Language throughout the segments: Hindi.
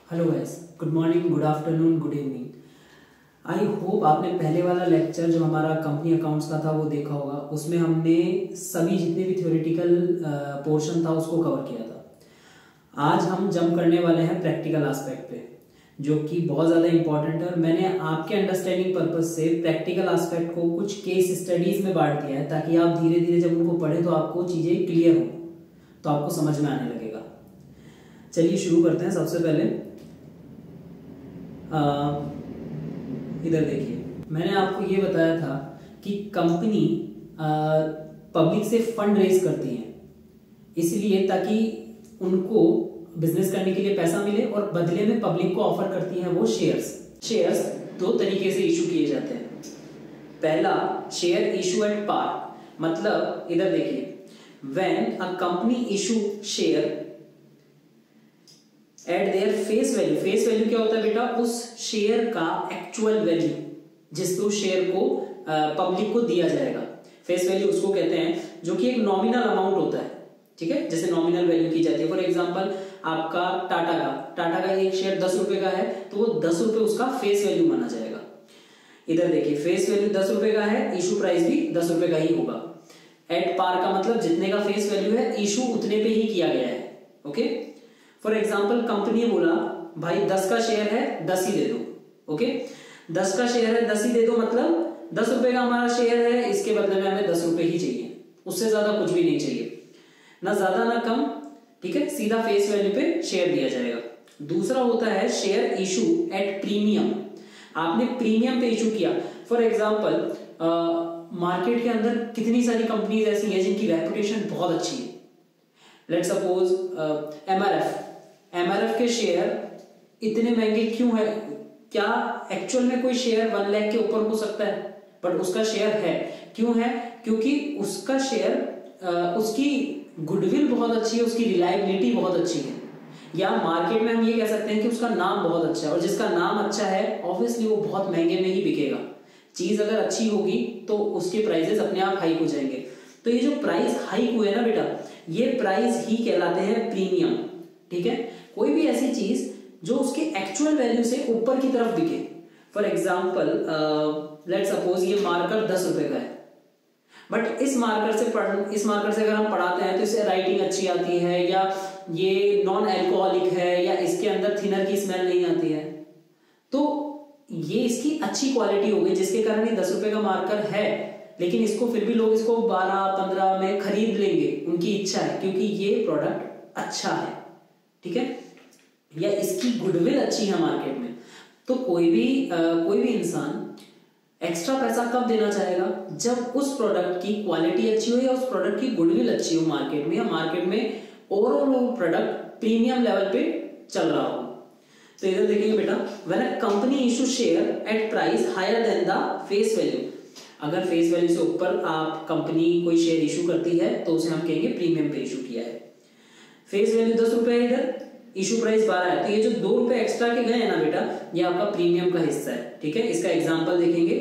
Hello guys, good morning, good afternoon, good evening. I hope आपने पहले वाला लेक्चर जो हमारा कंपनी अकाउंट्स का था वो देखा होगा। उसमें हमने सभी जितने भी थ्योरेटिकल पोर्शन था उसको कवर किया था। आज हम जंप करने वाले हैं प्रैक्टिकल एस्पेक्ट पे, जो कि बहुत ज़्यादा इंपॉर्टेंट है। और मैंने आपके अंडरस्टैंडिंग पर्पज से प्रैक्टिकल एस्पेक्ट को कुछ केस स्टडीज में बांट दिया है, ताकि आप धीरे धीरे जब उनको पढ़ें तो आपको चीज़ें क्लियर हो, तो आपको समझ में आने लगेगा। चलिए शुरू करते हैं। सबसे पहले इधर देखिए, मैंने आपको ये बताया था कि कंपनी पब्लिक से फंड रेज करती है, इसलिए ताकि उनको बिजनेस करने के लिए पैसा मिले, और बदले में पब्लिक को ऑफर करती है वो शेयर्स दो तरीके से इशू किए जाते हैं। पहला, शेयर इशू एट पार, मतलब इधर देखिए, when a company issue share eight their face value. Face value क्या होता है बेटा? उस शेयर का एक्चुअल वैल्यू, जिससे उस शेयर को पब्लिक को दिया जाएगा। फेस वैल्यू उसको कहते हैं जो कि एक नॉमिनल अमाउंट होता है, ठीक है, जैसे नॉमिनल वैल्यू की जाती है। फॉर एग्जांपल, आपका टाटा का एक शेयर 10 रुपए का है, तो वो 10 रुपए उसका फेस वैल्यू माना जाएगा। इधर देखिए, फेस वैल्यू 10 रुपए का है, इशू प्राइस भी 10 रुपए का ही होगा। एट पार का मतलब जितने का फेस वैल्यू है, इशू उतने पे ही किया गया है। ओके, फॉर एग्जाम्पल, कंपनी ने बोला भाई 10 का शेयर है, 10 ही दे दो। ओके, 10 का शेयर है, 10 ही दे दो, मतलब 10 रुपए का हमारा शेयर है, इसके बदले में हमें 10 रुपए ही चाहिए, उससे ज्यादा कुछ भी नहीं चाहिए, ना ज्यादा ना कम, ठीक है, सीधा फेस वैल्यू पे शेयर दिया जाएगा। दूसरा होता है शेयर इशू एट प्रीमियम। आपने प्रीमियम पे इशू किया। फॉर एग्जाम्पल, मार्केट के अंदर कितनी सारी कंपनीज ऐसी हैं जिनकी रेपुटेशन बहुत अच्छी है। लेट्स सपोज एमआरएफ के शेयर इतने महंगे क्यों है? क्या एक्चुअल में कोई शेयर 1 लाख के ऊपर हो सकता है? बट उसका शेयर है। क्यों है? क्योंकि उसका शेयर, उसकी गुडविल बहुत अच्छी है, उसकी रिलायबिलिटी बहुत अच्छी है, या मार्केट में हम ये कह सकते हैं कि उसका नाम बहुत अच्छा है। और जिसका नाम अच्छा है, ऑब्वियसली वो बहुत महंगे में ही बिकेगा। चीज अगर अच्छी होगी तो उसके प्राइसेस अपने आप हाइक हो जाएंगे। तो ये जो प्राइस हाइक हुए ना बेटा, ये प्राइस ही कहलाते हैं प्रीमियम। ठीक है, कोई भी ऐसी चीज जो उसके एक्चुअल वैल्यू से ऊपर की तरफ बिके। फॉर एग्जाम्पल, लेट्स सपोज ये मार्कर 10 रुपए का है, बट इस मार्कर से अगर हम पढ़ाते हैं तो इससे राइटिंग अच्छी आती है, या ये नॉन एल्कोहलिक है, या इसके अंदर थिनर की स्मेल नहीं आती है, तो ये इसकी अच्छी क्वालिटी हो गई, जिसके कारण ये 10 रुपए का मार्कर है, लेकिन इसको फिर भी लोग इसको 12-15 में खरीद लेंगे, उनकी इच्छा है, क्योंकि ये प्रोडक्ट अच्छा है, ठीक है, या इसकी गुडविल अच्छी है मार्केट में। तो कोई भी इंसान एक्स्ट्रा पैसा कब देना चाहेगा? जब उस प्रोडक्ट की क्वालिटी अच्छी हो, या उस प्रोडक्ट की गुडविल अच्छी हो मार्केट में, या मार्केट में ओवरऑल वो प्रोडक्ट प्रीमियम लेवल पे चल रहा हो। तो इधर देखेंगे बेटा, when a company issue share at price higher than the face value. अगर फेस वैल्यू से ऊपर आप कंपनी कोई शेयर इशू करती है तो उसे हम कहेंगे प्रीमियम पे इशू किया है। फेस वैल्यू 10 रुपए है, इधर इशू प्राइस 12 है, तो ये जो 2 रुपए एक्स्ट्रा के गए हैं ना बेटा, ये आपका प्रीमियम का हिस्सा है। ठीक है, इसका एग्जांपल देखेंगे।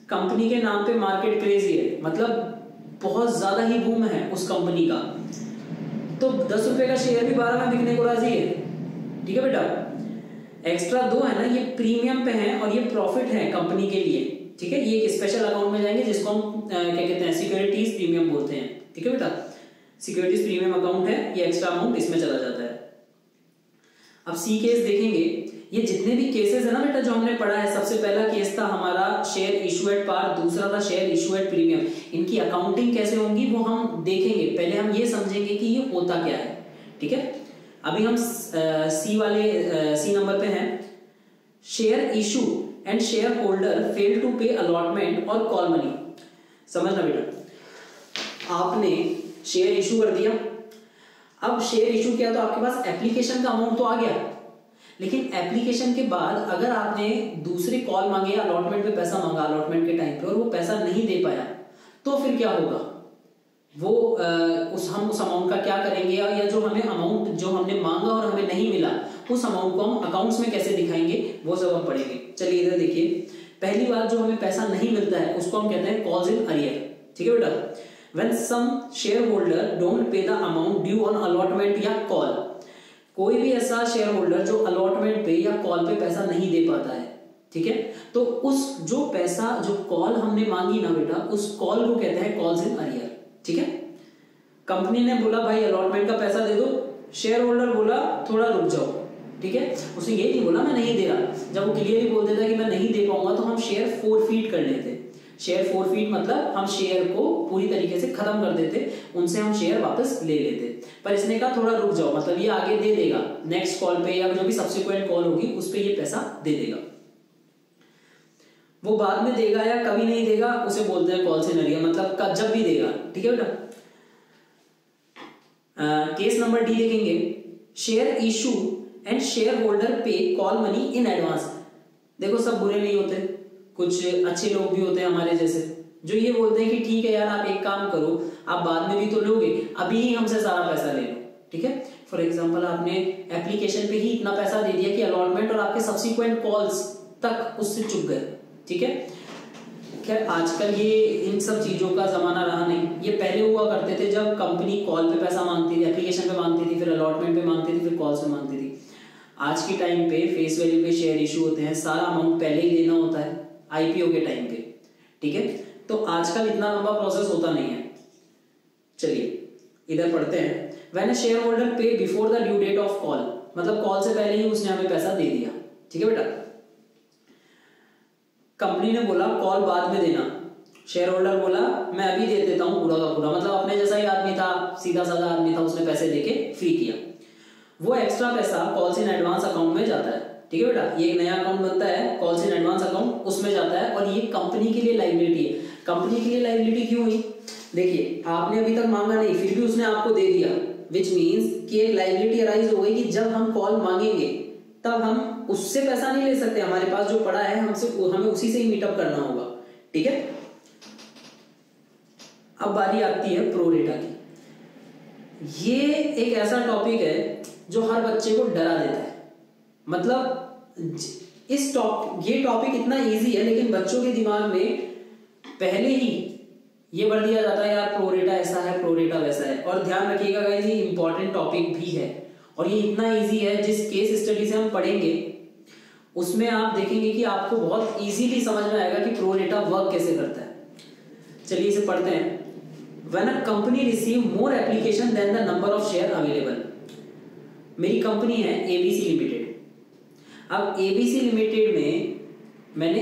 कंपनी के नाम पे मार्केट क्रेजी है, मतलब बहुत ज्यादा ही बूम है उस कंपनी का, तो 10 रुपए का शेयर भी 12 में बिकने को राजी है। ठीक है बेटा, एक्स्ट्रा 2 है ना, ये प्रीमियम पे है और ये प्रॉफिट है कंपनी के लिए। ठीक है, ये एक स्पेशल अकाउंट में जाएंगे जिसको हम क्या कहते हैं, सिक्योरिटीज प्रीमियम बोलते हैं। ठीक है बेटा, सिक्योरिटीज प्रीमियम अकाउंट है, ये एक्स्ट्रा अमाउंट इसमें चला जाता है। अब सी केस देखेंगे। ये जितने भी केसेस है ना बेटा जो हमने पढ़ा है, सबसे पहला केस था हमारा शेयर इशू एट पार, दूसरा था शेयर इशू एट प्रीमियम। इनकी अकाउंटिंग कैसे होंगी वो हम देखेंगे, पहले हम ये समझेंगे कि ये होता क्या है। ठीक है, अभी हम सी नंबर पे हैं। Share issue and share holder fail to pay allotment और कॉल मनी। समझना बेटा, आपने शेयर इशू कर दिया। अब शेयर इशू किया तो आपके पास एप्लीकेशन का अमाउंट तो आ गया, लेकिन एप्लीकेशन के बाद अगर आपने दूसरे कॉल मांगे, अलॉटमेंट पे पैसा मांगा अलॉटमेंट के टाइम पे, और वो पैसा नहीं दे पाया, तो फिर क्या होगा? वो हम उस अमाउंट का क्या करेंगे, या जो हमें अमाउंट जो हमने मांगा और हमें नहीं मिला, उस अमाउंट को हम अकाउंट्स में कैसे दिखाएंगे, वो सब हम पढ़ेंगे। चलिए इधर देखिए, पहली बात, जो हमें पैसा नहीं मिलता है उसको हम कहते हैं कॉल्स इन अरियर। ठीक है बेटा, when some shareholder don't pay the amount due on allotment या call, कोई भी ऐसा शेयर होल्डर जो अलॉटमेंट पे या कॉल पे पैसा नहीं दे पाता है, ठीक है, तो उस जो पैसा जो कॉल हमने मांगी ना बेटा, उस कॉल को कहते हैं कॉल्स इन अरियर, ठीक है। कंपनी ने बोला भाई अलॉटमेंट का पैसा दे दो, शेयर होल्डर बोला थोड़ा रुक जाओ, ठीक है, उसने ये नहीं बोला मैं नहीं दे रहा। जब वो क्लियरली बोल देता कि मैं नहीं दे पाऊंगा तो हम शेयर फोरफीट कर लेते। शेयर फोरफीट मतलब हम शेयर को पूरी तरीके से खत्म कर देते, उनसे हम शेयर वापस ले लेते। पर इसने कहा थोड़ा रुक जाओ, मतलब ये आगे दे देगा नेक्स्ट कॉल पे या जो भी सब्सिक्वेंट कॉल होगी उस पे ये पैसा दे देगा। वो बाद में देगा या कभी नहीं देगा उसे बोलते हैं कॉल्स इन अरियर, मतलब जब भी देगा, ठीक है बेटा। केस नंबर डी देखेंगे, share issue and share holder पे कॉल मनी इन एडवांस। देखो सब बुरे नहीं होते, कुछ अच्छे लोग भी होते हैं हमारे जैसे, जो ये बोलते हैं कि ठीक है यार आप एक काम करो, आप बाद में भी तो लोगे, अभी ही हमसे सारा पैसा ले लो, ठीक है। फॉर एग्जांपल आपने एप्लीकेशन पे ही इतना पैसा दे दिया कि अलॉटमेंट और आपके सब्सिक्वेंट कॉल्स तक उससे चुक गए, ठीक है। खैर आजकल ये इन सब चीजों का जमाना रहा नहीं, ये पहले हुआ करते थे जब कंपनी कॉल पे पैसा मांगती थी, एप्लीकेशन पे मांगती थी, फिर अलॉटमेंट पे मांगती थी, फिर कॉल्स पे मांगती थी। आज के टाइम पे फेस वैल्यू पे शेयर इशू होते हैं, सारा अमाउंट पहले ही देना होता है आईपीओ के टाइम पे, ठीक है। तो आजकल इतना लंबा प्रोसेस होता नहीं है। चलिए इधर पढ़ते हैं, when a share holder pay before the due date of call, मतलब कॉल से पहले ही उसने हमें पैसा दे दिया, ठीक है बेटा। कंपनी ने बोला कॉल बाद में देना, शेयर होल्डर बोला मैं अभी दे देता हूं पूरा का पूरा, मतलब अपने जैसा ही आदमी था, सीधा साधा आदमी था, उसने पैसे देके फ्री किया। वो एक्स्ट्रा पैसा कॉल्स इन एडवांस अकाउंट में जाता है, ठीक है बेटा। ये एक नया अकाउंट बनता है कॉल्स इन एडवांस अकाउंट, उसमें जाता है और ये कंपनी के लिए लायबिलिटी है। कंपनी के लिए लायबिलिटी क्यों हुई? देखिए आपने अभी तक मांगा नहीं फिर भी उसने आपको दे दिया, विच मीन्स कि एक लायबिलिटी अराइज हो गई कि जब हम कॉल मांगेंगे तब हम उससे पैसा नहीं ले सकते, हमारे पास जो पड़ा है हमें उसी से ही मीटअप करना होगा, ठीक है। अब बारी आती है प्रोरेटा की। ये एक ऐसा टॉपिक है जो हर बच्चे को डरा देता है, मतलब ये टॉपिक इतना इजी है लेकिन बच्चों के दिमाग में पहले ही ये भर दिया जाता है यार प्रोरेटा ऐसा है, प्रोरेटा वैसा है। और ध्यान रखिएगा गाइस ये इंपॉर्टेंट टॉपिक भी है और ये इतना इजी है, जिस केस स्टडी से हम पढ़ेंगे उसमें आप देखेंगे कि आपको बहुत इजीली समझ में आएगा कि प्रोरेटा वर्क कैसे करता है। चलिए इसे पढ़ते हैं। When a company receive more application than the number of share available, मेरी कंपनी है ABC लिमिटेड। अब ABC लिमिटेड में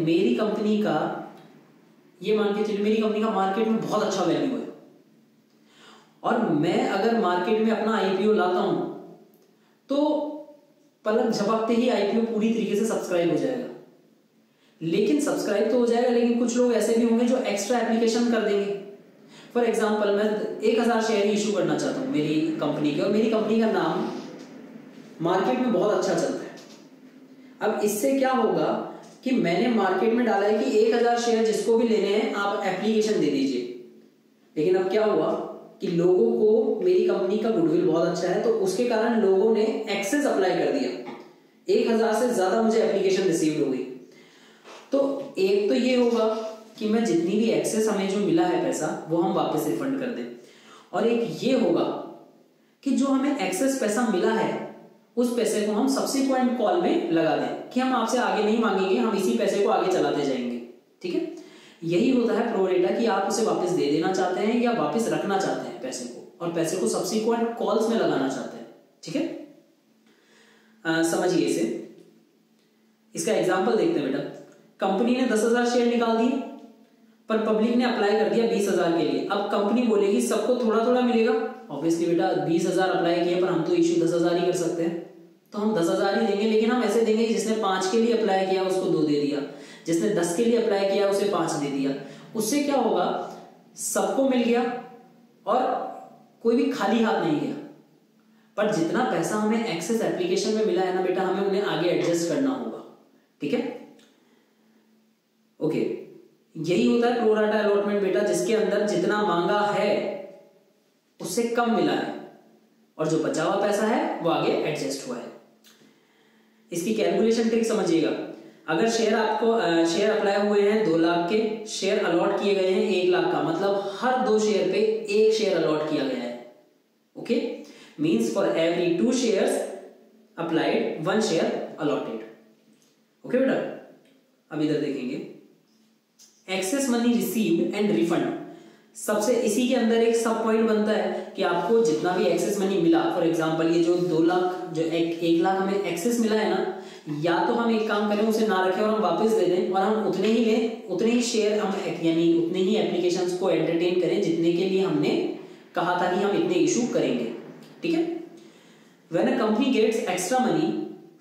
मेरी कंपनी का ये मान के चलिए मेरी कंपनी का मार्केट में बहुत अच्छा वैल्यू है और मैं अगर मार्केट में अपना आईपीओ लाता हूं तो पलक झपकते ही आईपीओ पूरी तरीके से सब्सक्राइब हो जाएगा। लेकिन सब्सक्राइब तो हो जाएगा लेकिन कुछ लोग ऐसे भी होंगे जो एक्स्ट्रा एप्लीकेशन कर देंगे। फॉर एग्जाम्पल मैं 1000 शेयर इशू करना चाहता हूं मेरी कंपनी के और मेरी कंपनी का नाम मार्केट में बहुत अच्छा चलता है। अब इससे क्या होगा कि मैंने मार्केट में डाला है कि 1000 शेयर जिसको भी लेने हैं आप एप्लीकेशन दे दीजिए, लेकिन अब क्या हुआ कि लोगों को मेरी कंपनी का गुडविल बहुत अच्छा है तो उसके कारण लोगों ने एक्सेस अप्लाई कर दिया, 1000 से ज्यादा मुझे एप्लीकेशन रिसीव हो गई। तो एक तो ये होगा कि मैं जितनी भी एक्सेस हमें जो मिला है पैसा वो हम वापस रिफंड कर दें, और एक ये होगा कि जो हमें एक्सेस पैसा मिला है उस पैसे को हम सब्सिक्वेंट कॉल में लगा दें कि हम आपसे आगे नहीं मांगेंगे, हम इसी पैसे को आगे चलाते जाएंगे, ठीक है। यही होता है प्रोरेटा कि आप उसे वापस दे देना चाहते हैं या वापस रखना चाहते हैं पैसे को, और पैसे को सब्सिक्वेंट कॉल्स में लगाना चाहते हैं, ठीक है। समझिए इसे, इसका एग्जांपल देखते हैं बेटा। कंपनी ने 10,000 शेयर निकाल दिए पर पब्लिक ने अप्लाई कर दिया 20,000 के लिए। अब कंपनी बोलेगी सबको थोड़ा थोड़ा मिलेगा, ऑब्वियसली बेटा 20,000 अप्लाई किए पर हम तो इश्यू 10,000 ही कर सकते हैं तो हम 10,000 ही देंगे, लेकिन हम ऐसे देंगे जिसने 5 के लिए अप्लाई किया उसको 2 दे दिया, जिसने 10 के लिए अप्लाई किया उसे 5 दे दिया। उससे क्या होगा, सबको मिल गया और कोई भी खाली हाथ नहीं गया। पर जितना पैसा हमें एक्सेस एप्लीकेशन में मिला है ना बेटा, हमें उन्हें आगे एडजस्ट करना होगा, ठीक है। ओके, यही होता है प्रोराटा अलॉटमेंट बेटा, जिसके अंदर जितना मांगा है उससे कम मिला है और जो बचा हुआ पैसा है वो आगे एडजस्ट हुआ है। इसकी कैलकुलेशन ट्रिक समझिएगा। अगर शेयर अप्लाई हुए हैं 2 लाख के, शेयर अलॉट किए गए हैं 1 लाख का, मतलब हर 2 शेयर पे 1 शेयर अलॉट किया गया है। Okay, means for every 2 shares applied, 1 share allotted. Okay बेटा, अब इधर देखेंगे access money received and refund. सबसे इसी के अंदर एक सब पॉइंट बनता है कि आपको जितना भी एक्सेस मनी मिला, फॉर एग्जांपल ये जो 2 लाख जो 1 लाख हमें एक्सेस मिला है ना, या तो हम एक काम करें उसे ना रखें और हम वापस दे दें और हम उतने ही लें, उतने ही शेयर हम यानी उतने ही एप्लीकेशंस को एंटरटेन करें जितने के लिए हमने कहा था कि हम इतने इशू करेंगे। ठीक है, when a company gets extra money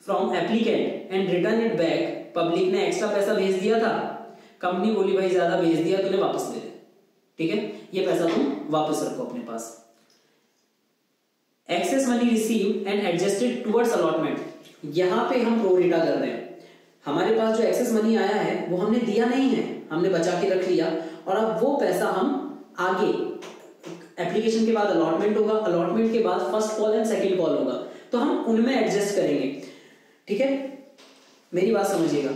from applicant and return it back, public ने एक्स्ट्रा पैसा भेज दिया था, कंपनी बोली भाई ज्यादा भेज दिया तूने, वापस दे दे। ठीक है, ये पैसा तुम वापस रखो अपने पास। Excess money received and adjusted towards allotment, यहां पे हम प्रोरेटा कर रहे हैं। हमारे पास जो एक्सेस मनी आया है वो हमने दिया नहीं है, हमने बचा के रख लिया और अब वो पैसा हम आगे एप्लीकेशन के बाद अलॉटमेंट होगा, अलॉटमेंट के बाद first call and second call होगा, तो हम उनमें एडजस्ट करेंगे। ठीक है, मेरी बात समझिएगा,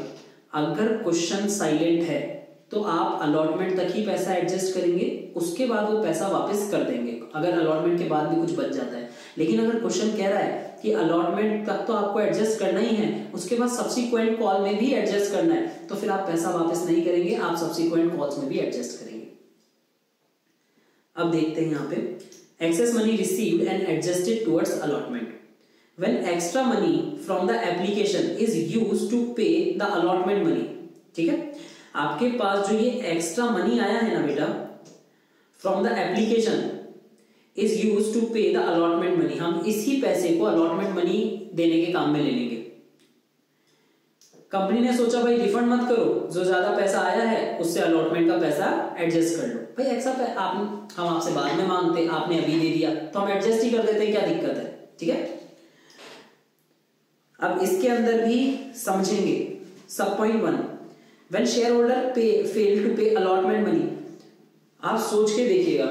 अगर क्वेश्चन साइलेंट है तो आप अलॉटमेंट तक ही पैसा एडजस्ट करेंगे, उसके बाद वो पैसा वापस कर देंगे अगर अलॉटमेंट के बाद भी कुछ बच जाता है। लेकिन अगर क्वेश्चन कह रहा है कि अलॉटमेंट तक तो आपको एडजस्ट करना ही है, उसके बाद सब्सिक्वेंट कॉल में भी एडजस्ट करना है, तो फिर आप पैसा वापस नहीं करेंगे, आप सब्सिक्वेंट कॉल्स में भी एडजस्ट करेंगे। अब देखते हैं यहाँ पे access money received and adjusted towards allotment. When extra money from the application is used to pay the allotment money, ठीक है, आपके पास जो ये एक्स्ट्रा मनी आया है ना बेटा from the application is used to pay the allotment money, हम इसी पैसे को अलॉटमेंट मनी देने के काम में ले लेंगे। कंपनी ने सोचा भाई रिफंड मत करो, जो ज्यादा पैसा आया है उससे अलॉटमेंट का पैसा एडजस्ट कर लो। भाई एक्स्ट्रा हम आपसे बाद में मांगते, आपने अभी दे दिया तो हम एडजस्ट ही कर देते हैं, क्या दिक्कत है। ठीक है, अब इसके अंदर भी समझेंगे सब point 1, when share holder fail to pay allotment money. आप सोच के देखिएगा,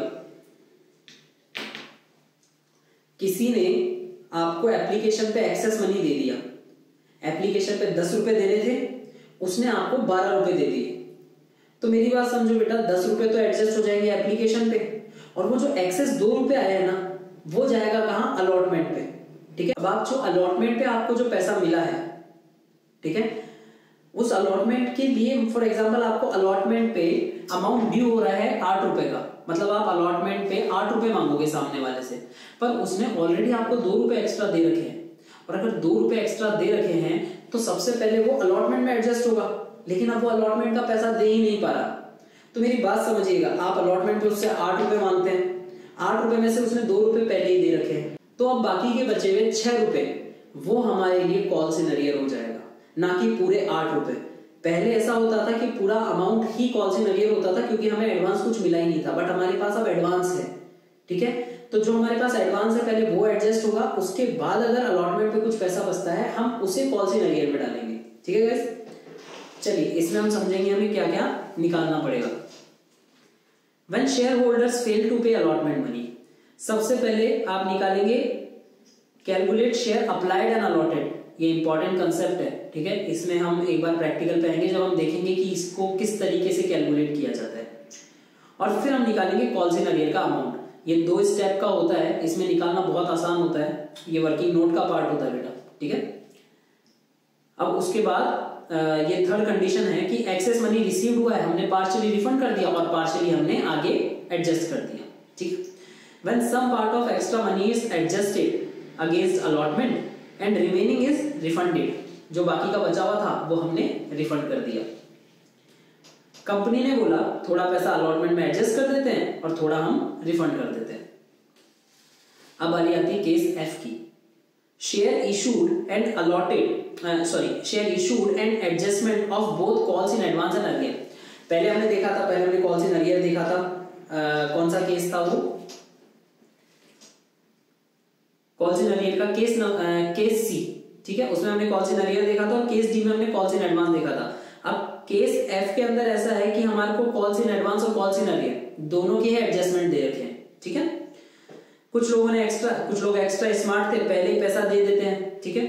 किसी ने आपको एप्लीकेशन पे एक्सेस मनी दे दिया, एप्लीकेशन पे 10 रुपए देने थे, उसने आपको 12 रुपए दे दिए, तो मेरी बात समझो बेटा 10 रुपए तो एडजस्ट हो जाएंगे एप्लीकेशन पे, और वो जो एक्सेस 2 रुपए आया है ना वो जाएगा कहां, अलॉटमेंट पे। ठीक है, अब आप जो अलॉटमेंट पे आपको जो पैसा मिला है, ठीक है, उस अलॉटमेंट के लिए फॉर एग्जांपल आपको अलॉटमेंट पे अमाउंट ड्यू हो रहा है 8 रुपए का, मतलब आप अलॉटमेंट पे 8 रुपए मांगोगे सामने वाले से, पर उसने ऑलरेडी आपको 2 रुपए एक्स्ट्रा दे रखे हैं, और अगर 2 रुपए एक्स्ट्रा दे रखे हैं तो सबसे पहले वो अलॉटमेंट में एडजस्ट होगा, लेकिन अब वो अलॉटमेंट का पैसा दे ही नहीं पा रहा। तो मेरी बात समझिएगा, आप अलॉटमेंट पे उससे 8 रुपए मांगते हैं, 8 रुपए में से उसने 2 रुपए पहले ही दे रखे हैं, तो अब बाकी के बचे हुए 6 रुपए वो हमारे लिए कॉल्स इन अरियर हो जाएगा, ना कि पूरे 8 रुपए। पहले ऐसा होता था कि पूरा amount he calls in arrear होता था क्योंकि हमें एडवांस कुछ मिला ही नहीं था, बट हमारे पास अब एडवांस है। ठीक है, तो जो हमारे पास एडवांस है पहले वो एडजस्ट होगा, उसके बाद अगर अलॉटमेंट पे कुछ पैसा बचता है हम उसे कॉल्स इन अरियर में डालेंगे। ठीक है गाइस, चलिए इसमें हम समझेंगे हमें क्या क्या निकालना पड़ेगा। When share holders fail to pay allotment money, सबसे पहले आप निकालेंगे calculate share applied and allotted, ये इंपॉर्टेंट कंसेप्ट है। ठीक है, इसमें हम एक बार प्रैक्टिकल पे आएंगे जब हम देखेंगे कि इसको किस तरीके से कैलकुलेट किया जाता है, और फिर हम निकालेंगे कॉल्स इन अरियर का अमाउंट। ये 2 स्टेप का होता है, इसमें निकालना बहुत आसान होता है, ये वर्किंग नोट का पार्ट होता है बेटा। ठीक है, अब उसके बाद ये थर्ड कंडीशन है कि एक्सेस मनी रिसीव्ड हुआ है, हमने पार्शियली रिफंड कर दिया और पार्शियली हमने आगे एडजस्ट कर दिया। ठीक, when some part of extra money is adjusted against allotment and remaining is refunded, जो बाकी का बचा हुआ था वो हमने रिफंड कर दिया। कंपनी ने बोला थोड़ा पैसा अलॉटमेंट में एडजस्ट कर देते हैं और थोड़ा हम रिफंड कर देते हैं। अब बारी आती है केस एफ की, share issued and allotted share issued and adjustment of both calls in advance and arrear. पहले हमने देखा था, पहले हमने कॉल्स इन अरियर देखा था, कौन सा केस था वो, कॉल्स इन अरियर का केस सी। ठीक है, उसमें हमने कॉल्स इन अरियर देखा था, और केस डी में हमने कॉल्स इन एडवांस देखा था। अब केस एफ के अंदर ऐसा है कि हमारे को कॉल्स इन एडवांस और कॉल्स इन अरियर दोनों के एडजस्टमेंट दे रखे हैं। ठीक है, कुछ लोग एक्स्ट्रा स्मार्ट थे, पहले ही पैसा दे देते हैं। ठीक है,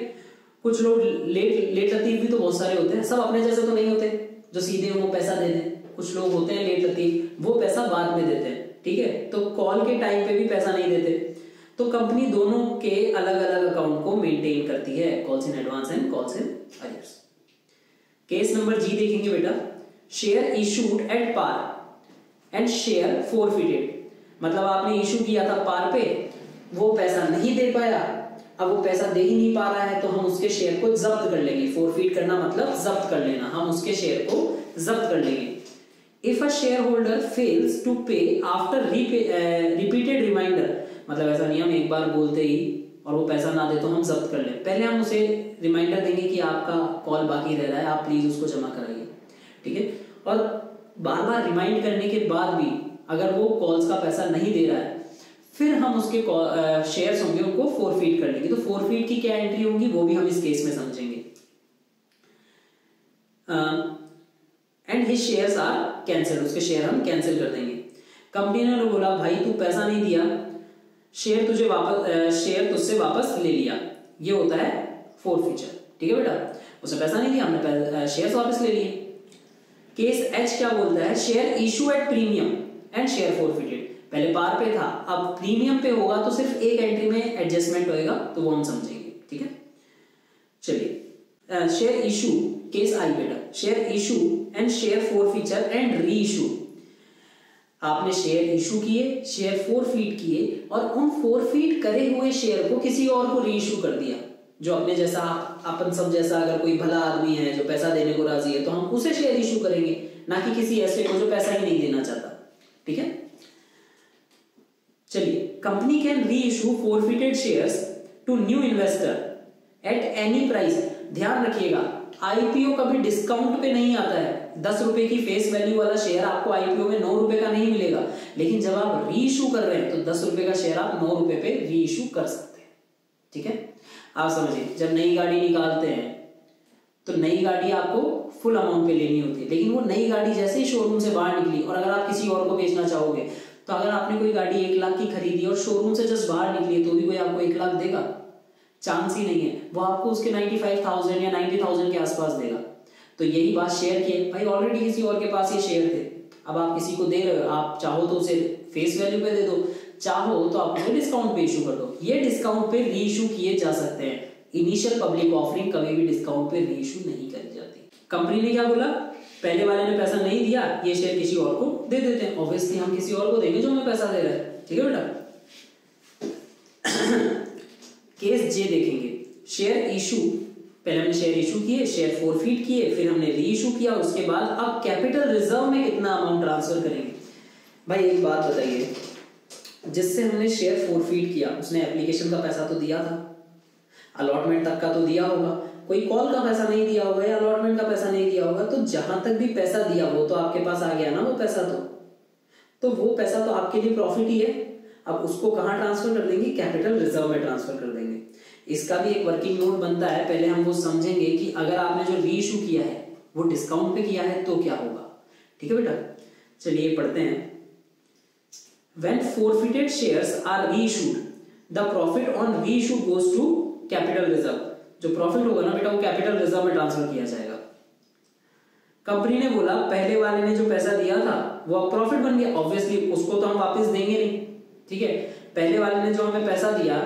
कुछ लोग लेट लतीफ भी तो बहुत सारे होते हैं, सब अपने जैसे तो नहीं होते जो सीधे वो पैसा दे दें, कुछ लोग होते हैं लेट लतीफ, वो पैसा बाद में देते हैं। ठीक है, तो कॉल के टाइम पे भी पैसा नहीं देते, तो कंपनी दोनों के अलग अलग अकाउंट को मेंटेन करती है, calls in advance and calls in arrears. Case number जी देखेंगे बेटा, share issued at par and share forfeited. मतलब आपने इशू किया था पार पे, वो पैसा नहीं दे पाया, अब वो पैसा दे ही नहीं पा रहा है तो हम उसके शेयर को जब्त कर लेंगे। फोरफिट करना मतलब जब्त कर लेना, हम उसके शेयर को जब्त कर लेंगे। If a share holder fails to pay after repeated reminder, मतलब ऐसा नहीं हम एक बार बोलते ही और वो पैसा ना दे तो हम जब्त कर लें, पहले हम उसे रिमाइंडर देंगे कि आपका कॉल बाकी रह रहा है, आप प्लीज उसको जमा कराइए, ठीक है। और बार बार रिमाइंड करने के बाद भी अगर वो कॉल्स का पैसा नहीं दे रहा है, फिर हम उसके शेयर्स होंगे उनको फोरफीट कर लेंगे। तो फोरफीट की क्या एंट्री होगी वो भी हम इस केस में समझेंगे। And his shares are cancelled, उसके शेयर हम कैंसिल कर देंगे। कंपनी ने बोला भाई तू पैसा नहीं दिया, शेयर तुझसे वापस ले लिया, ये होता है फोरफीचर, ठीक है बेटा। उसने पैसा नहीं दिया, हमने शेयर वापस ले लिए। केस एच क्या बोलता है, share issue at premium and share forfeited. पहले पार पे था, अब प्रीमियम पे होगा तो सिर्फ एक एंट्री में एडजस्टमेंट होएगा, तो वो हम समझेंगे, ठीक है। चलिए शेयर इशू, केस आई बेटा, share issue and share forfeiture and re issue. आपने शेयर इशू किए, शेयर फोरफीट किए और उन फोरफीट करे हुए शेयर को किसी और को री इशू कर दिया, जो अपने जैसा, अपन सब जैसा अगर कोई भला आदमी है जो पैसा देने को राजी है तो हम उसे शेयर इशू करेंगे, ना कि किसी ऐसे को जो पैसा ही नहीं देना चाहता, ठीक है। चलिए, company can reissue forfeited shares to new investor at any price. ध्यान रखिएगा, आईपीओ कभी डिस्काउंट पे नहीं आता है। 10 रुपए की फेस वैल्यू वाला शेयर आपको आईपीओ में 9 रुपए का नहीं मिलेगा, लेकिन जब आप री इशू कर रहे हैं तो 10 रुपए का शेयर आप 9 रुपए पे री इशू कर सकते हैं, ठीक है। आप समझिए, जब नई गाड़ी निकालते हैं तो नई गाड़ी आपको फुल अमाउंट पे लेनी होती है, लेकिन वो नई गाड़ी जैसे ही शोरूम से बाहर निकली और अगर आप किसी और को बेचना चाहोगे तो अगर आपने कोई गाड़ी 1 लाख की खरीदी और शोरूम से जस्ट बाहर निकली तो भी कोई आपको 1 लाख देगा? चांस ही नहीं है। वो आपको उसके 95,000 या 90,000 के आसपास देगा। तो यही बात शेयर की है, भाई ऑलरेडी किसी और के पास ये शेयर थे, अब आप किसी को दे रहे हो, आप चाहो तो उसे फेस वैल्यू पे दे दो, चाहो तो आप उसे डिस्काउंट पे इशू कर दो। ये डिस्काउंट पे री इशू किए जा सकते हैं। इनिशियल पब्लिक ऑफरिंग कभी भी डिस्काउंट पे री इशू नहीं करी जाती। कंपनी ने क्या बोला, पहले वाले ने पैसा नहीं दिया, ये शेयर किसी और को दे देते हैं। ऑब्वियसली हम किसी और को देंगे जो हमें पैसा दे रहा है, ठीक है बेटा। केस जे देखेंगे, शेयर इशू, पहले हमने शेयर इशू किए, शेयर फोरफीट किए, फिर हमने री इशू किया, उसके बाद अब कैपिटल रिजर्व में कितना अमाउंट ट्रांसफर करेंगे। भाई एक बात बताइए, जिससे हमने शेयर फोरफीट किया उसने एप्लीकेशन का पैसा तो दिया था, अलॉटमेंट तक का तो दिया होगा, कोई कॉल का पैसा नहीं दिया होगा या अलॉटमेंट का पैसा नहीं दिया होगा, तो जहां तक भी पैसा दिया वो तो आपके पास आ गया ना, वो पैसा तो वो पैसा तो आपके लिए प्रॉफिट ही है। अब उसको कहां ट्रांसफर कर देंगे, कैपिटल रिजर्व में ट्रांसफर कर देंगे। इसका भी एक वर्किंग नोट बनता है, पहले हम वो समझेंगे कि अगर आपने जो री इशू किया है वो डिस्काउंट पे किया है तो क्या होगा, ठीक है बेटा। चलिए पढ़ते हैं। When forfeited shares are reissued, the profit on reissue goes to capital reserve। जो प्रॉफिट होगा ना बेटा वो कैपिटल रिजर्व में ट्रांसफर किया जाएगा। कंपनी ने बोला पहले वाले ने जो पैसा दिया था वो अब प्रॉफिट बन गया, ऑब्वियसली उसको तो हम वापस देंगे नहीं, ठीक है। पहले वाले ने जो हमें पैसा दिया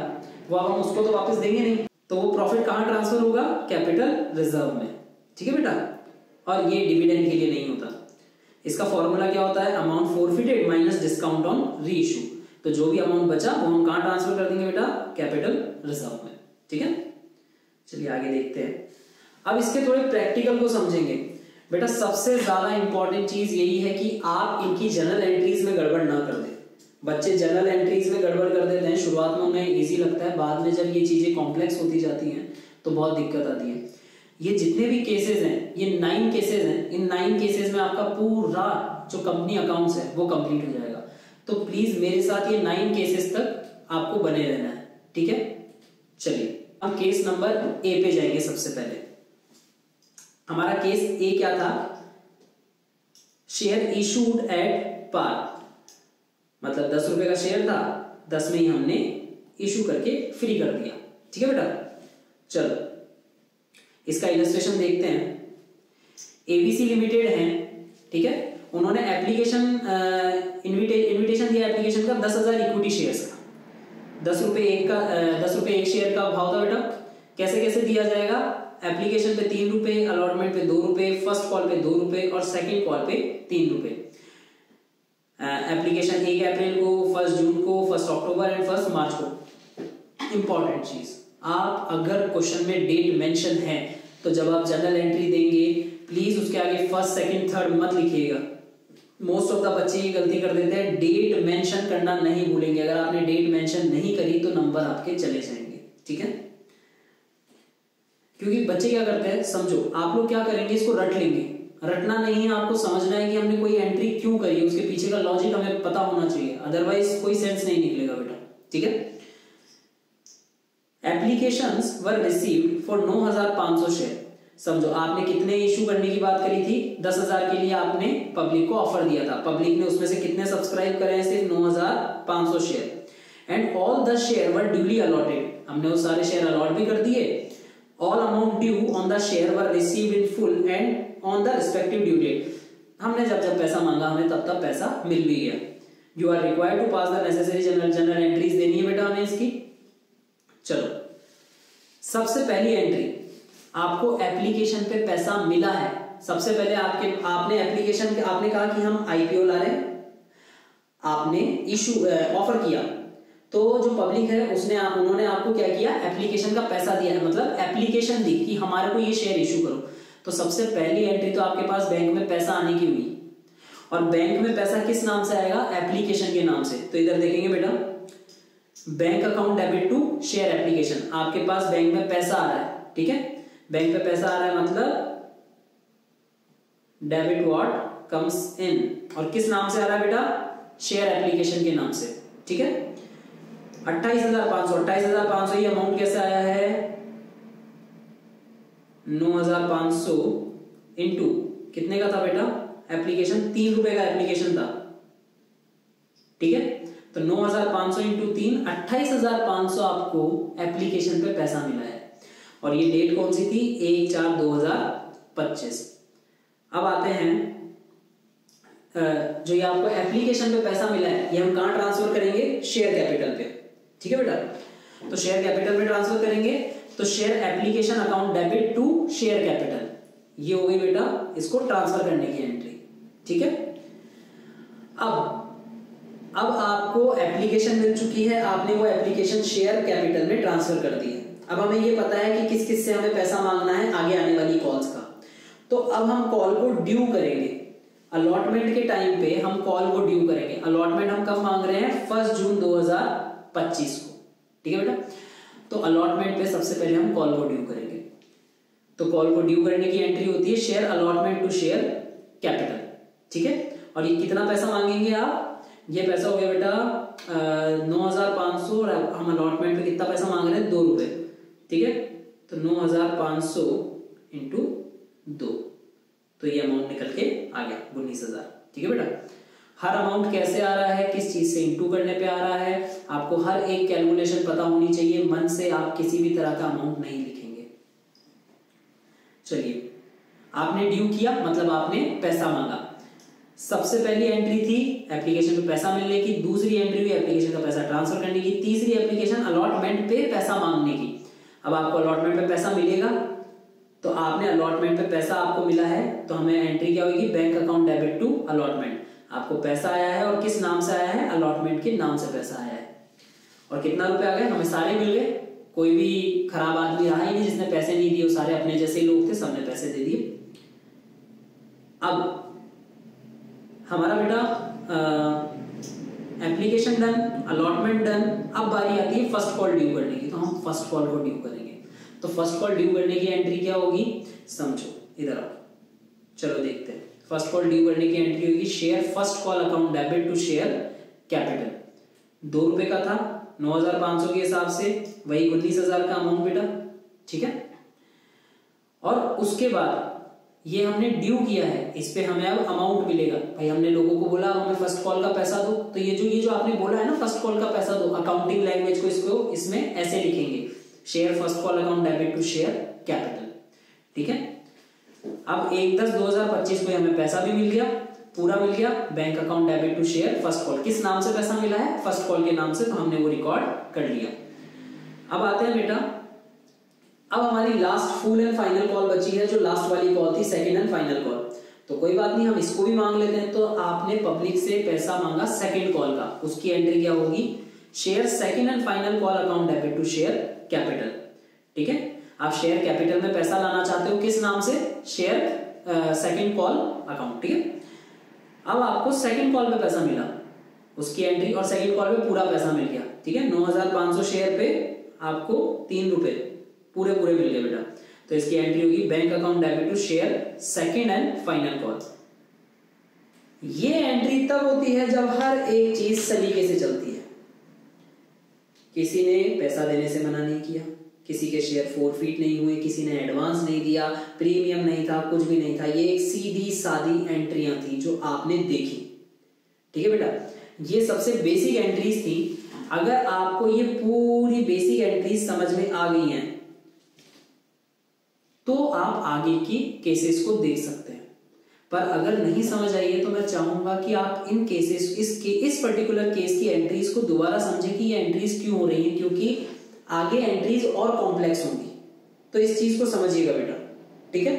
वो अब हम उसको तो वापस देंगे नहीं, तो वो प्रॉफिट कहां ट्रांसफर होगा, कैपिटल रिजर्व में, ठीक है बेटा। और ये डिविडेंड के लिए नहीं होता। इसका फॉर्मूला क्या होता है, amount forfeited minus discount on री इशू। तो जो भी अमाउंट बचा वो हम कहां ट्रांसफर कर देंगे बेटा, कैपिटल रिजर्व में, ठीक है। चलिए आगे देखते हैं। अब इसके थोड़े प्रैक्टिकल को समझेंगे बेटा। सबसे ज्यादा इंपॉर्टेंट चीज यही है कि आप इनकी जनरल एंट्रीज में गड़बड़ ना कर दें। बच्चे जनरल एंट्रीज में गड़बड़ कर देते हैं, शुरुआत में उन्हें इजी लगता है, बाद में जब ये चीजें कॉम्प्लेक्स होती जाती हैं तो बहुत दिक्कत आती है। ये जितने भी केसेस हैं, ये 9 केसेस हैं, इन 9 केसेस में आपका पूरा जो कंपनी अकाउंट्स है वो कंप्लीट हो जाएगा। तो प्लीज मेरे साथ ये 9 केसेस तक आपको बने रहना है, ठीक है। चलिए हम केस नंबर ए पे जाएंगे। सबसे पहले हमारा केस ए क्या था, शेयर इशूड एट पार, मतलब 10 रुपए का शेयर था, 10 में ही हमने इशू करके फ्री कर दिया, ठीक है बेटा। चलो इसका इलस्ट्रेशन देखते हैं। एबीसी लिमिटेड है, ठीक है, उन्होंने एप्लीकेशन इनविटेशन दिया एप्लीकेशन का 10,000 इक्विटी शेयर्स का। 10 रुपए एक शेयर का भाव था बेटा। कैसे कैसे दिया जाएगा? एप्लीकेशन पे 3 रुपए, अलॉटमेंट पे 2 रुपए, फर्स्ट कॉल पे 2 रुपए और सेकंड कॉल पे 3 रुपए। एप्लीकेशन 1 अप्रैल को, 1 जून को, 1 अक्टूबर एंड 1 मार्च को। इंपॉर्टेंट चीज, आप अगर क्वेश्चन में डेट मेंशन है तो जब आप जर्नल एंट्री देंगे प्लीज उसके आगे 1st, 2nd, 3rd मत लिखिएगा। मोस्ट ऑफ द बच्चे ये गलती कर देते हैं, डेट मेंशन करना नहीं भूलेंगे। अगर आपने डेट मेंशन नहीं करी तो नंबर आपके चले जाएंगे, ठीक है? क्योंकि बच्चे क्या करते हैं, समझो आप लोग क्या करेंगे, इसको रट लेंगे। रटना नहीं है, आपको समझना है कि हमने कोई एंट्री क्यों करी है, उसके पीछे का लॉजिक हमें पता होना चाहिए, अदरवाइज कोई सेंस नहीं निकलेगा बेटा, ठीक है? Applications were received for 9,500 share. समझो आपने कितने इशू करने की बात करी थी, 10,000 के लिए आपने पब्लिक को ऑफर दिया था। पब्लिक ने उसमें से कितने सब्सक्राइब करे हैं? सिर्फ 9,500 share. And all the share were duly allotted, हमने वो सारे शेयर अलॉट भी कर दिए। All amount due on the share were received in full and on the respective due date. हमने जब जब पैसा मांगा हमें तब तब पैसा मिल भी गया। You are required to pass the necessary journal entries देनी है बेटा हमें इसकी। चलो, सबसे पहली एंट्री, आपको एप्लीकेशन पे पैसा मिला है। सबसे पहले आपने एप्लीकेशन, आपने कहा कि हम आईपीओ ला रहे हैं, आपने इशू ऑफर किया, तो जो पब्लिक है उन्होंने आपको क्या किया, एप्लीकेशन का पैसा दिया है, मतलब एप्लीकेशन दी कि हमारे को ये शेयर इशू करो। तो सबसे पहली एंट्री तो आपके पास बैंक में पैसा आने की हुई, और बैंक में पैसा किस नाम से आएगा? एप्लीकेशन के नाम से। तो इधर देखेंगे बेटा, bank account debit to share application, आपके पास बैंक में पैसा आ रहा है, ठीक है? बैंक में पैसा आ रहा है मतलब डेबिट व्हाट कम्स इन, और किस नाम से आ रहा है बेटा? शेयर एप्लीकेशन के नाम से, ठीक है? 28,500 ये अमाउंट कैसे आया है? 9,500 इंटू कितने का था बेटा? एप्लीकेशन 3 रुपए का एप्लीकेशन था, ठीक है? तो 9,500 इंटू 3, 28,500 आपको एप्लीकेशन पे पैसा मिला है। और ये डेट कौन सी थी? 1/4/2025। अब आते हैं, जो ये आपको एप्लीकेशन पे पैसा मिला है ये हम कहां ट्रांसफर करेंगे? शेयर कैपिटल पे, ठीक है बेटा? तो शेयर कैपिटल में ट्रांसफर करेंगे, तो share application account debit to share capital, ये हो गई बेटा इसको ट्रांसफर करने की एंट्री, ठीक है? अब आपको एप्लीकेशन मिल चुकी है, आपने वो एप्लीकेशन शेयर कैपिटल में ट्रांसफर कर दी है। अब हमें ये पता है कि किस किस से हमें पैसा मांगना है आगे आने वाली कॉल्स का। तो अब हम कॉल को ड्यू करेंगे, अलॉटमेंट के टाइम पे हम कॉल को ड्यू करेंगे। अलॉटमेंट हम कब मांग रहे हैं? 1 जून 2025 को, ठीक है बेटा? तो अलॉटमेंट पे सबसे पहले हम कॉल को ड्यू करेंगे। तो कॉल को ड्यू करने की एंट्री होती है share allotment to share capital, ठीक है? और ये कितना पैसा मांगेंगे आप? ये पैसा हो गया बेटा 9,500, और हम अलॉटमेंट पे कितना पैसा मांग रहे हैं? 2 रुपए, ठीक है? तो 9,500 इंटू 2, तो ये अमाउंट निकल के आ गया 19,000, ठीक है बेटा? हर अमाउंट कैसे आ रहा है, किस चीज से इंटू करने पे आ रहा है, आपको हर एक कैलकुलेशन पता होनी चाहिए। मन से आप किसी भी तरह का अमाउंट नहीं लिखेंगे। चलिए, आपने ड्यू किया मतलब आपने पैसा मांगा। सबसे पहली एंट्री थी एप्लीकेशन पे पैसा मिलने की, दूसरी एंट्री हुई एप्लीकेशन का पैसा ट्रांसफर करने की, तीसरी एप्लीकेशन अलॉटमेंट पे पैसा मांगने की। अब आपको अलॉटमेंट पे पैसा मिलेगा, तो आपने अलॉटमेंट पे पैसा आपको मिला है, तो हमें एंट्री क्या होगी? Bank account debit to allotment. आपको पैसा आया है और किस नाम से आया है? अलॉटमेंट के नाम से पैसा आया है। और कितना रुपए आ गए? हमें सारे मिल गए, कोई भी खराब आदमी रहा ही नहीं जिसने पैसे नहीं दिए, सारे अपने जैसे ही लोग थे, सबने पैसे दे दिए। अब हमारा बेटा एप्लीकेशन डन, अलॉटमेंट डन, अब बारी आती है फर्स्ट कॉल ड्यू करने की। तो हम फर्स्ट कॉल को ड्यू करेंगे। तो फर्स्ट कॉल ड्यू करने की एंट्री क्या होगी? समझो, इधर आओ, चलो देखते हैं। फर्स्ट कॉल ड्यू करने की एंट्री होगी share first call account debit to share capital. 2 रुपए का था, 9,500 के हिसाब से वही 19,000 का अमाउंट बेटा, ठीक है? और उसके बाद ये हमने ड्यू किया है, इस पे हमें अब अमाउंट मिलेगा। भाई हमने लोगों को बोला हमें फर्स्ट कॉल का पैसा दो, तो ये जो आपने बोला है ना फर्स्ट कॉल का पैसा दो, अकाउंटिंग लैंग्वेज को इसमें ऐसे लिखेंगे, share first call account debit to share capital, ठीक है? अब 1/10/2025 को हमें पैसा भी मिल गया, पूरा मिल गया। Bank account debit to share first call, किस नाम से पैसा मिला है? फर्स्ट कॉल के नाम से, तो हमने वो रिकॉर्ड कर लिया। अब आते हैं बेटा, अब हमारी last full and final call बची है, जो लास्ट वाली कॉल थी, सेकंड एंड फाइनल कॉल। तो कोई बात नहीं, हम इसको भी मांग लेते हैं। तो आपने पब्लिक से पैसा मांगा सेकंड कॉल का, उसकी एंट्री क्या होगी? Share second and final call account debit to share capital. ठीक है, आप शेयर कैपिटल में पैसा लाना चाहते हो, किस नाम से? Share second call account. ठीक है, अब आपको सेकंड कॉल पे पैसा मिला, उसकी एंट्री, और सेकंड कॉल पे पूरा पैसा मिल गया। ठीक है, 9500 शेयर पे आपको 3 रुपए पूरे मिल गए बेटा। तो इसकी एंट्री होगी bank account debit to share second and final call. ये एंट्री तब होती है जब हर एक चीज सलीके से चलती है। किसी ने पैसा देने से मना नहीं किया, किसी के शेयर फोरफीट नहीं हुए, किसी ने एडवांस नहीं दिया, प्रीमियम नहीं था, कुछ भी नहीं था। ये एक सीधी सादी एंट्रियां थी जो आपने देखी। ठीक है बेटा, ये सबसे बेसिक एंट्रीज थी। अगर आपको ये पूरी बेसिक एंट्रीज समझ में आ गई हैं तो आप आगे की केसेस को देख सकते हैं। पर अगर नहीं समझ आई है तो मैं चाहूंगा कि आप इन केसेस, इस पर्टिकुलर केस की एंट्रीज को दोबारा समझें कि ये एंट्रीज क्यों हो रही हैं, क्योंकि आगे एंट्रीज और कॉम्प्लेक्स होंगी। तो इस चीज को समझिएगा बेटा। ठीक है,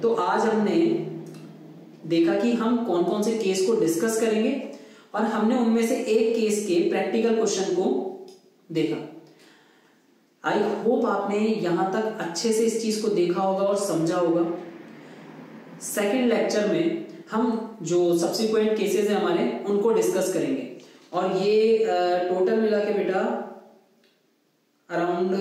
तो आज हमने देखा कि हम कौन कौन से केस को डिस्कस करेंगे, और हमने उनमें से एक केस के प्रैक्टिकल क्वेश्चन को देखा। आई होप आपने यहां तक अच्छे से इस चीज को देखा होगा और समझा होगा। सेकंड लेक्चर में हम जो सब्सिक्वेंट केसेस हैं हमारे, उनको डिस्कस करेंगे। और ये टोटल मिला के बेटा अराउंड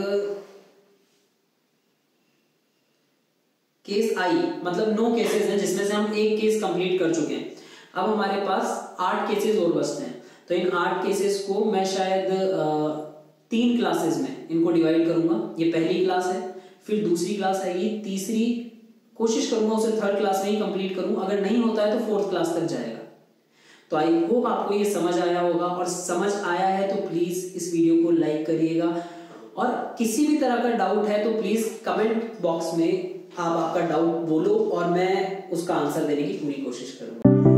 केस आई, मतलब 9 केसेस हैं, जिसमें से हम एक केस कंप्लीट कर चुके हैं। अब हमारे पास 8 केसेस और बचते हैं। तो इन 8 केसेस को मैं शायद 3 क्लासेस में इनको डिवाइड करूंगा। ये पहली क्लास है, फिर दूसरी क्लास आएगी, तीसरी कोशिश करूंगा उसे थर्ड क्लास में ही कंप्लीट करूं। अगर नहीं होता है तो फोर्थ क्लास तक जाएगा। तो आई होप आपको ये समझ आया होगा, और समझ आया है तो प्लीज इस वीडियो को लाइक करिएगा। और किसी भी तरह का डाउट है तो प्लीज कमेंट बॉक्स में आप आपका डाउट बोलो, और मैं उसका आंसर देने की पूरी कोशिश करूंगा।